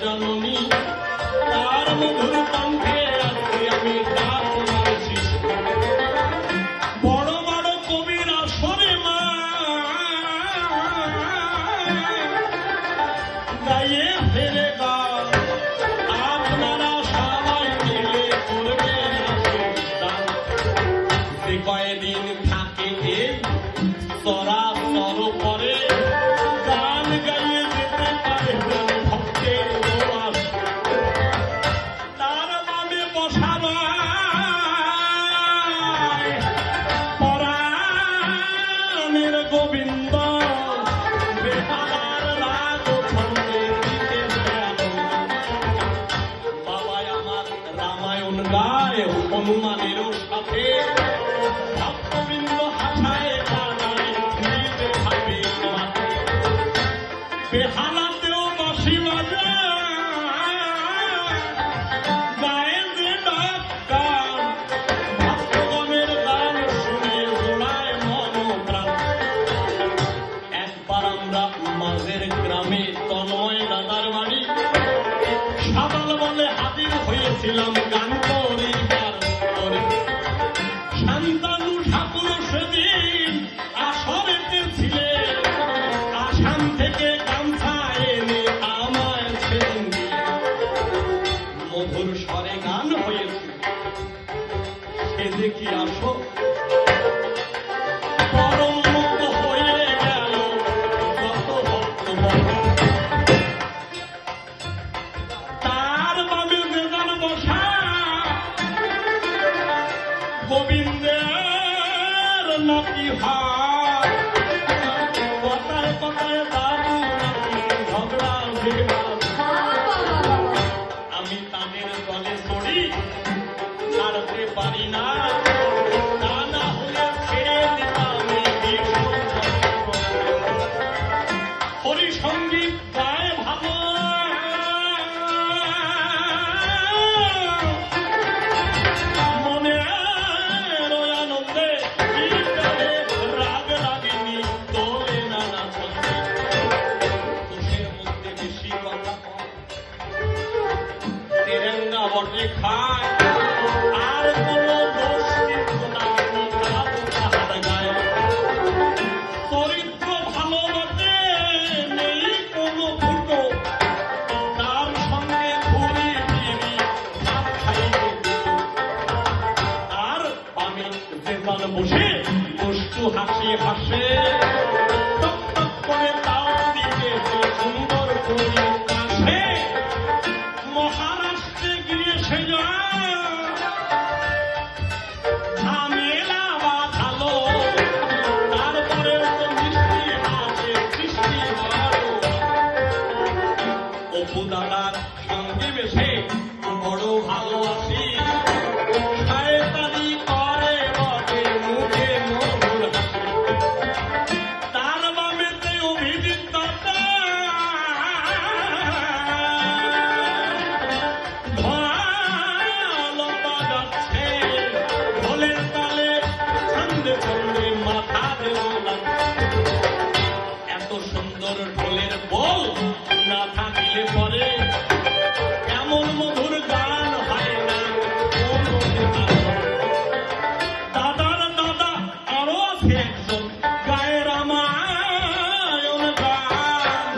জননী তার মধুর কণ্ঠে আজকে আমি ডাক মারছি বড় বড় কবির আসরে মা গায়ে ফেরে গান আপনারা সবাই মিলে করবেন আশীর্বাদ যে কয়দিন থাকে এই চরাচর পরে গান গাইয়ে যেতে পারে ভক্তের দোয়ার তার নামে বসানো পরাণের গোবিন্দ বেহালার রাগ ছন্দের দিতে বাবা আমার রামায়ণ গায় হনুমানেরও সাথে ভক্তবৃন্দ হাসায় বেহালাতেও বাঁশি বাজায় গায়ে যে ডাক গান ভক্তগণের গান শুনে জোড়ায় মন প্রাণ একবার আমরা মাঝের গ্রামে তন্ময় দাদার বাড়ি সকাল বলে হাজির হয়েছিলাম গান করিবার করে শান্তানু ঠাকুর সেদিন আসরেতে ছিলেন আসাম থেকে গামছা এনে আমায় ছেড়ে মধুর স্বরে গান হয়েছে সে দেখি আসো পরম মুক্ত হয়ে গেল কত ভক্ত তার বামে বেদান বসা গোবিন্দের নাকি হার কথায় কথায় বাবু নাকি ঝগড়া বিবাদ আমি তাদের দলে চড়ি ছাড়তে পারি না তা না হলে ছেড়ে দিতাম হরিসঙ্গীত গায়ে ভালো বটে খায় আর কোন দোষ কিন্তু তাহার গায়ে চরিত্র ভালো বটে নেই কোনো ফুটো তার সঙ্গে ঘুরি ফিরি ভাত খাইতে আর আমি যেখান বসে দুষ্টু হাসি হাসে টক টক করে তাও দিতে সুন্দর করে কাছে মহারাষ্ট্রে গিয়ে সে ঝামেলা বাঁধালো তারপরে তো মিষ্টি হাসে সৃষ্টি অপু দাদার সঙ্গে বেশে বড় ভালোবাসি শয়তানি করে বটে মুখে মধুর হাসি তার বামেতে অভিজিৎ দাদা এত সুন্দর ঢোলের বল না থাকলে পরে এমন মধুর গান হয় না দাদার দাদা আরো আছে একজন গায়ে রামায়ণ গান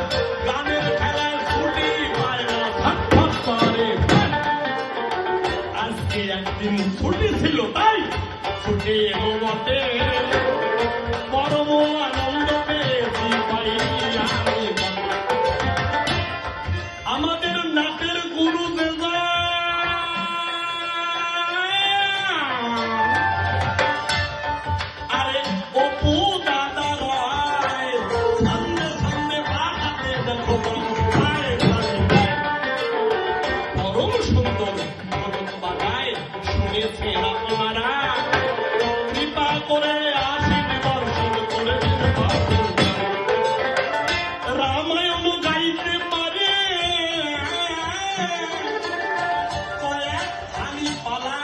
গানের খেলায় ছুটি পায় না ছটফট করে আজকে একদিন ছুটি ছিল তাই ছুটি এলো বটে পরম আনন্দ পেয়েছি আমাদের নাটের গুরু দেবা আরে অপু দাদা রায় সামনে সামনে বাড়াতে দেখো পরম সুন্দর বাগায় শুনেছি আপনারা কৃপা করে আশীর্বাদ দর্শন করে রামায়ণ গাইতে পারে কয়েক খালি পালা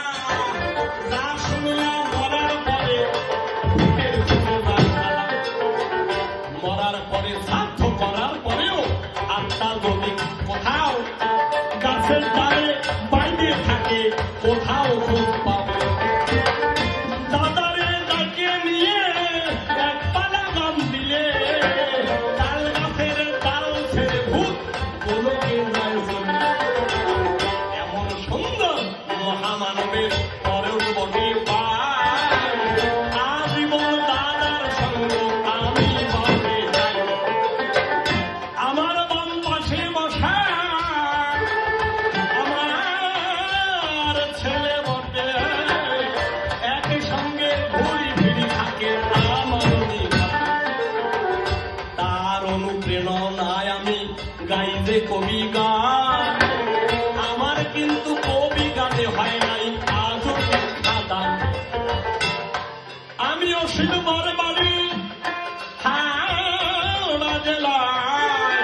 না শুনলাম মরার পরে মরার পরে সাধ্য করার পরেও আত্মা যদি কোথাও গাছের ডালে বাইরে থাকে কোথাও খোঁজ পাবে দাদারে ডাকে নিয়ে এক পালা গান দিলে তাল গাছের ডাল ছেড়ে ভূত গোলকে যায় চলে। এমন সুন্দর মহামানবের পরেও বটে পায় আজীবন দাদার সঙ্গ আমি পাবে যাই। আমার বাম পাশে বসা আমার ছেলে বটে একই সঙ্গে ঘুরি ফিরি থাকে আমার নিকটে। তার অনুপ্রেরণায় আমি গাই যে কবি গান আমার কিন্তু কবি গানে হয় নাই আজও দান। আমি অসীম বাড়ি হাওড়া জেলায়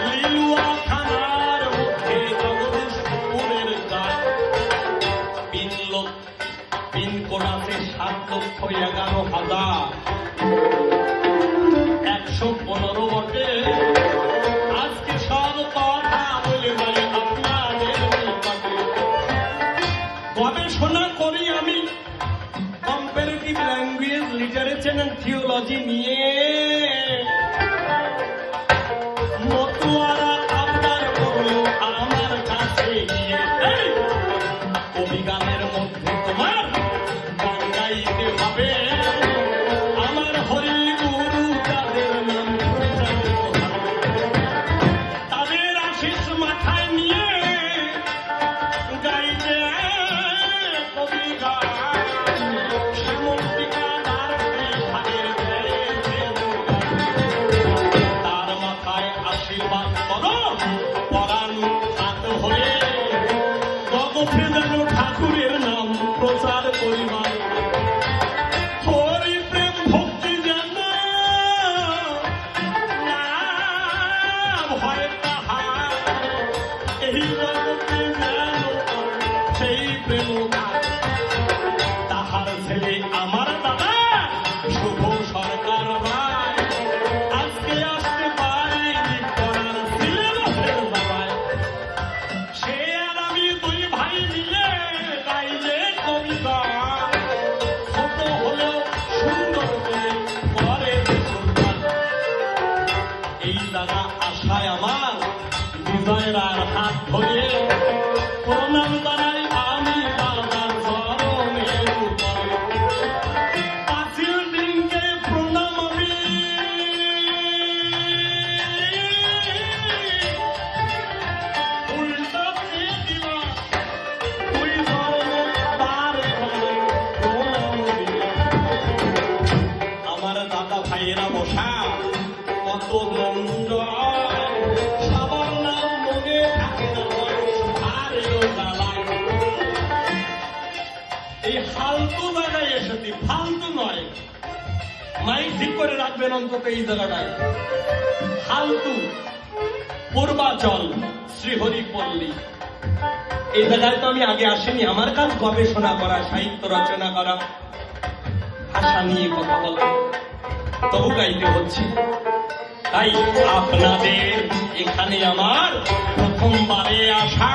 লিলুয়া থানার মধ্যে জগদীশপুরের গান। পিনকোড আছে 7,11,115 বটে। আজকে সব কথা বলে যাই আপনাদের নিকটে। গবেষণা করি আমি comparative language literature and theology নিয়ে। মতুয়ারা আপনার করলো আমার কাছে গিয়ে এই কবিগানের মধ্যে তোমার গান গাইতে হবে আমার হরি গুরু তাদের নাম প্রচারিত হবে। তাদের আশিস মাথায় নিয়ে গাইতে কবি গান শ্যামন্তিকা তার ভাগের তার মাথায় আশীর্বাদ করো পরাণ হাত হয়ে জগতে যেন ঠাকুরের নাম প্রচার করিবার। হরি প্রেম ভক্তি যেন ভয় তাহার এই জগতে যেন সেই প্রেম তাহার ছেলে আমার দাদা শুভ সরকার ভাই আজকে আসতে পারিনি করার সিলেবাসের দাবায়। সে আর আমি দুই ভাই মিলে গাই যে কবিতা ছোট হলেও সুন্দর করে করে সুলতান। এই দাদা আশায় আমার বিজয়ের আর হাত ধরে প্রণাম জানাই আমি দাদার চরণের উপরে। পাঁচিল দিনকে প্রণাম আমি উল্টো দিয়ে দিলাম তুই চরণে তার ঘরে প্রণাম দিলাম। আমার দাদা ভাইয়েরা বসা কত দণ্ড সবার নাম মনে থাকে না আরেও জ্বালায়। এই ফালতু জায়গায় এসেছি ফালতু নয় মাইক ঠিক করে রাখবেন অন্তত এই জায়গাটায়। ফালতু পূর্বাচল শ্রীহরিপল্লী এই জায়গায় তো আমি আগে আসিনি। আমার কাজ গবেষণা করা সাহিত্য রচনা করা ভাষা নিয়ে কথা বলা তবু গাইতে হচ্ছে। তাই আপনাদের এখানে আমার প্রথমবারে আসা